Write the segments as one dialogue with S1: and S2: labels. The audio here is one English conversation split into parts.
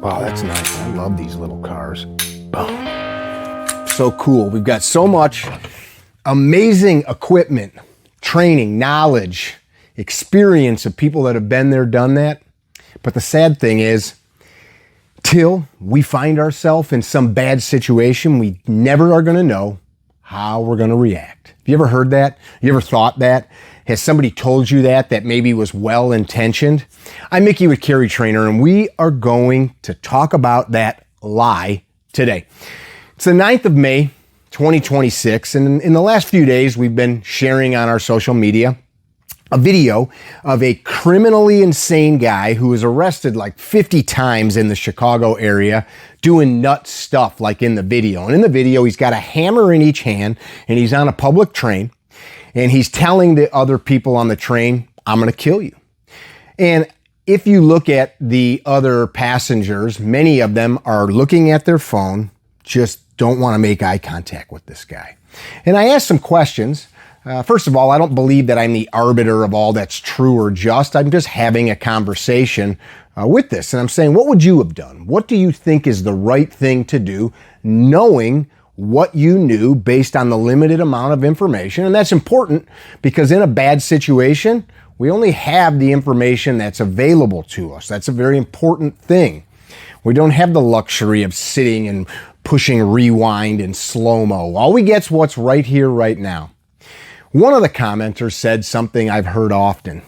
S1: Wow, that's nice. I love these little cars. Boom. So cool. We've got so much amazing equipment, training, knowledge, experience of people that have been there, done that. But the sad thing is, till we find ourselves in some bad situation, we never are going to know how we're going to react. Have you ever heard that? You ever thought that? Has somebody told you that maybe was well-intentioned? I'm Mickey with CarryTrainer, and we are going to talk about that lie today. It's the 9th of May, 2026, and in the last few days, we've been sharing on our social media a video of a criminally insane guy who was arrested like 50 times in the Chicago area doing nuts stuff like in the video. And in the video, he's got a hammer in each hand and he's on a public train and he's telling the other people on the train, "I'm going to kill you." And if you look at the other passengers, many of them are looking at their phone, just don't want to make eye contact with this guy. And I asked some questions. First of all, I don't believe that I'm the arbiter of all that's true or just. I'm just having a conversation with this. And I'm saying, what would you have done? What do you think is the right thing to do, knowing what you knew based on the limited amount of information? And that's important because in a bad situation, we only have the information that's available to us. That's a very important thing. We don't have the luxury of sitting and pushing rewind and slow-mo. All we get's what's right here, right now. One of the commenters said something I've heard often.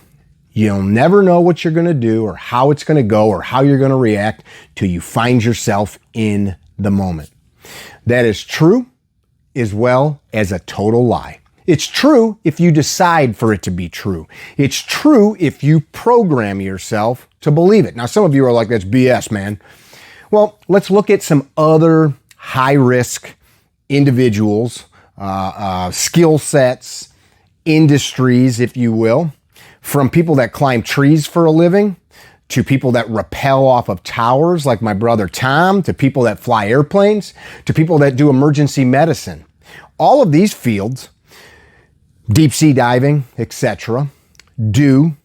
S1: You'll never know what you're going to do or how it's going to go or how you're going to react till you find yourself in the moment. That is true as well as a total lie. It's true if you decide for it to be true. It's true if you program yourself to believe it. Now, some of you are like, that's BS, man. Well, let's look at some other high-risk individuals, skill sets, industries, if you will, from people that climb trees for a living to people that rappel off of towers like my brother Tom, to people that fly airplanes, to people that do emergency medicine. All of these fields, deep sea diving, etc., do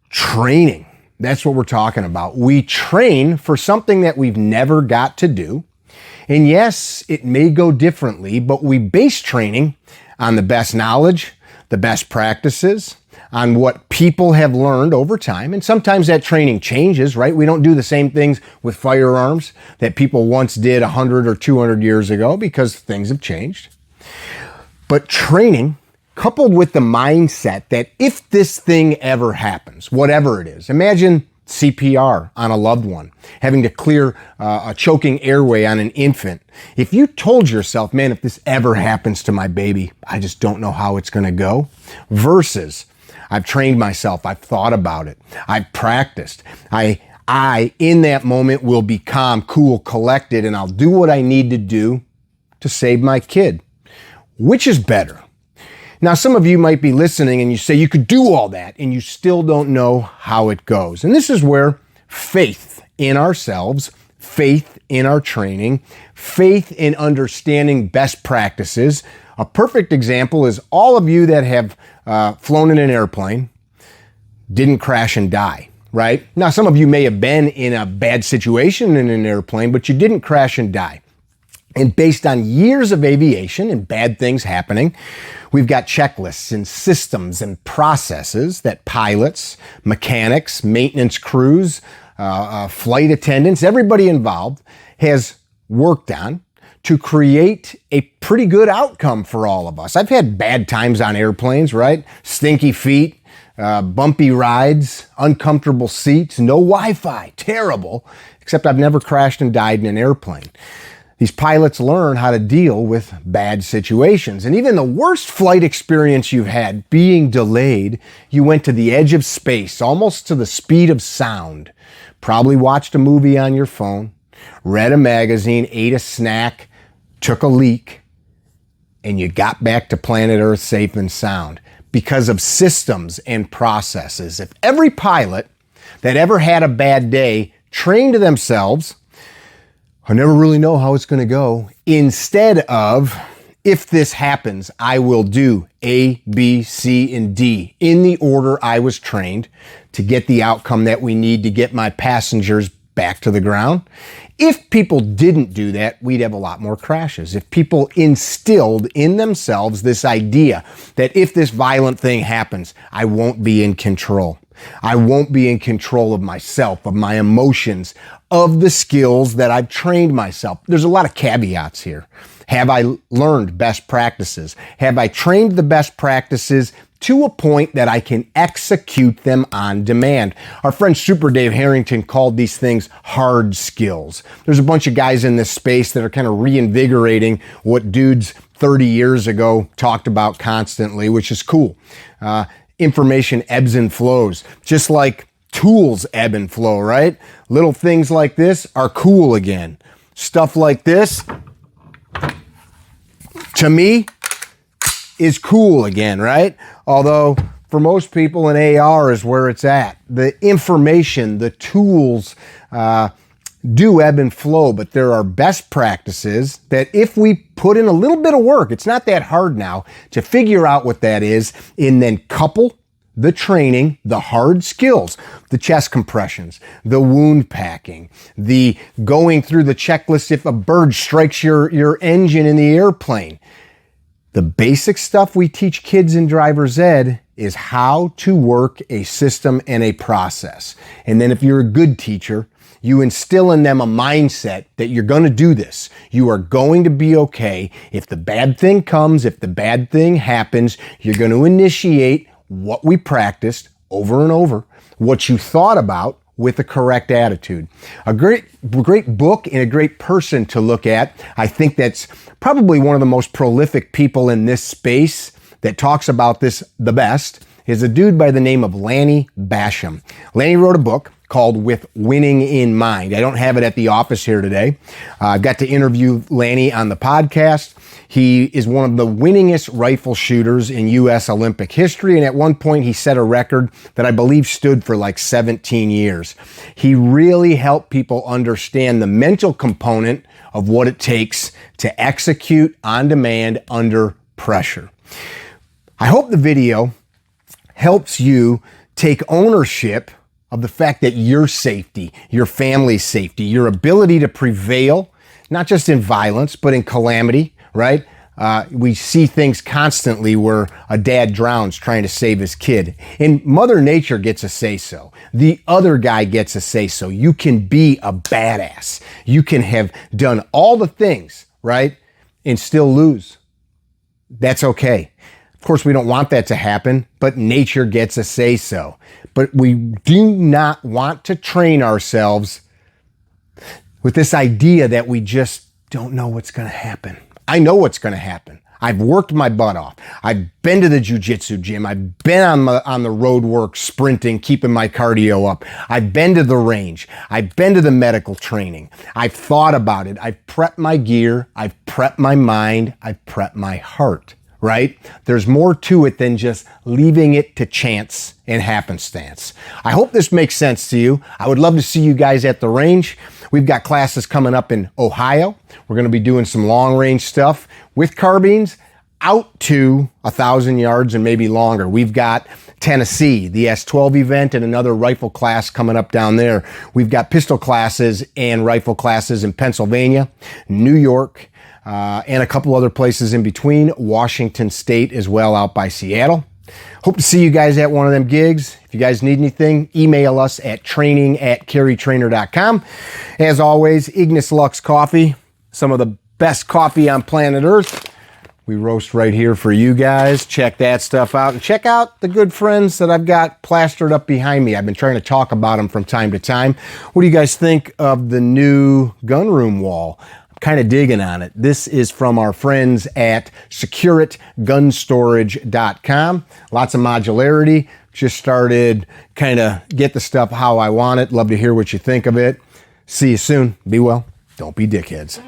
S1: training. That's what we're talking about. We train for something that we've never got to do. And yes, it may go differently, but we base training on the best knowledge, the best practices, on what people have learned over time. And sometimes that training changes, right? We don't do the same things with firearms that people once did 100 or 200 years ago because things have changed. But training, coupled with the mindset that if this thing ever happens, whatever it is, imagine CPR on a loved one, having to clear a choking airway on an infant. If you told yourself, man, if this ever happens to my baby, I just don't know how it's going to go, versus I've trained myself, I've thought about it, I've practiced, I in that moment will be calm, cool, collected, and I'll do what I need to do to save my kid. Which is better? Now, some of you might be listening and you say you could do all that and you still don't know how it goes. And this is where faith in ourselves, faith in our training, faith in understanding best practices. A perfect example is all of you that have flown in an airplane, didn't crash and die, right? Now, some of you may have been in a bad situation in an airplane, but you didn't crash and die. And based on years of aviation and bad things happening, we've got checklists and systems and processes that pilots, mechanics, maintenance crews, flight attendants, everybody involved has worked on to create a pretty good outcome for all of us. I've had bad times on airplanes, right? Stinky feet, bumpy rides, uncomfortable seats, no Wi-Fi, terrible, except I've never crashed and died in an airplane. These pilots learn how to deal with bad situations. And even the worst flight experience you've had, being delayed, you went to the edge of space, almost to the speed of sound. Probably watched a movie on your phone, read a magazine, ate a snack, took a leak, and you got back to planet Earth safe and sound because of systems and processes. If every pilot that ever had a bad day trained themselves, I never really know how it's going to go, instead of, if this happens, I will do A, B, C, and D in the order I was trained to get the outcome that we need to get my passengers back to the ground. If people didn't do that, we'd have a lot more crashes. If people instilled in themselves this idea that if this violent thing happens, I won't be in control. I won't be in control of myself, of my emotions, of the skills that I've trained myself. There's a lot of caveats here. Have I learned best practices? Have I trained the best practices to a point that I can execute them on demand? Our friend Super Dave Harrington called these things hard skills. There's a bunch of guys in this space that are kind of reinvigorating what dudes 30 years ago talked about constantly, which is cool. Information ebbs and flows, just like tools ebb and flow, right? Little things like this are cool again. Stuff like this, to me, is cool again, right? Although for most people, an AR is where it's at. The information, the tools do ebb and flow, but there are best practices that if we put in a little bit of work, it's not that hard now to figure out what that is and then couple the training, the hard skills, the chest compressions, the wound packing, the going through the checklist if a bird strikes your engine in the airplane. The basic stuff we teach kids in driver's ed is how to work a system and a process. And then if you're a good teacher, you instill in them a mindset that you're going to do this. You are going to be okay. If the bad thing comes, if the bad thing happens, you're going to initiate what we practiced over and over, what you thought about with the correct attitude. A great book and a great person to look at. I think that's probably one of the most prolific people in this space that talks about this the best is a dude by the name of Lanny Basham. Lanny wrote a book called With Winning in Mind. I don't have it at the office here today. I got to interview Lanny on the podcast. He is one of the winningest rifle shooters in U.S. Olympic history, and at one point he set a record that I believe stood for like 17 years. He really helped people understand the mental component of what it takes to execute on demand under pressure. I hope the video helps you take ownership of the fact that your safety, your family's safety, your ability to prevail, not just in violence, but in calamity, right? We see things constantly where a dad drowns trying to save his kid. And Mother Nature gets a say-so. The other guy gets a say-so. You can be a badass. You can have done all the things, right? And still lose. That's okay. Of course, we don't want that to happen, but nature gets a say-so. But we do not want to train ourselves with this idea that we just don't know what's going to happen. I know what's going to happen. I've worked my butt off. I've been to the jiu-jitsu gym. I've been on the road work, sprinting, keeping my cardio up. I've been to the range. I've been to the medical training. I've thought about it. I've prepped my gear. I've prepped my mind. I've prepped my heart, right? There's more to it than just leaving it to chance and happenstance. I hope this makes sense to you. I would love to see you guys at the range. We've got classes coming up in Ohio. We're going to be doing some long range stuff with carbines out to 1,000 yards and maybe longer. We've got Tennessee, the S12 event, and another rifle class coming up down there. We've got pistol classes and rifle classes in Pennsylvania, New York, and a couple other places in between, Washington State as well, out by Seattle. Hope to see you guys at one of them gigs. If you guys need anything, email us at training@CarryTrainer.com. As always, Ignis Lux Coffee, some of the best coffee on planet Earth. We roast right here for you guys. Check that stuff out. And check out the good friends that I've got plastered up behind me. I've been trying to talk about them from time to time. What do you guys think of the new gunroom wall? Kind of digging on it. This is from our friends at securitgunstorage.com. Lots of modularity. Just started kind of get the stuff how I want it. Love to hear what you think of it. See you soon. Be well. Don't be dickheads.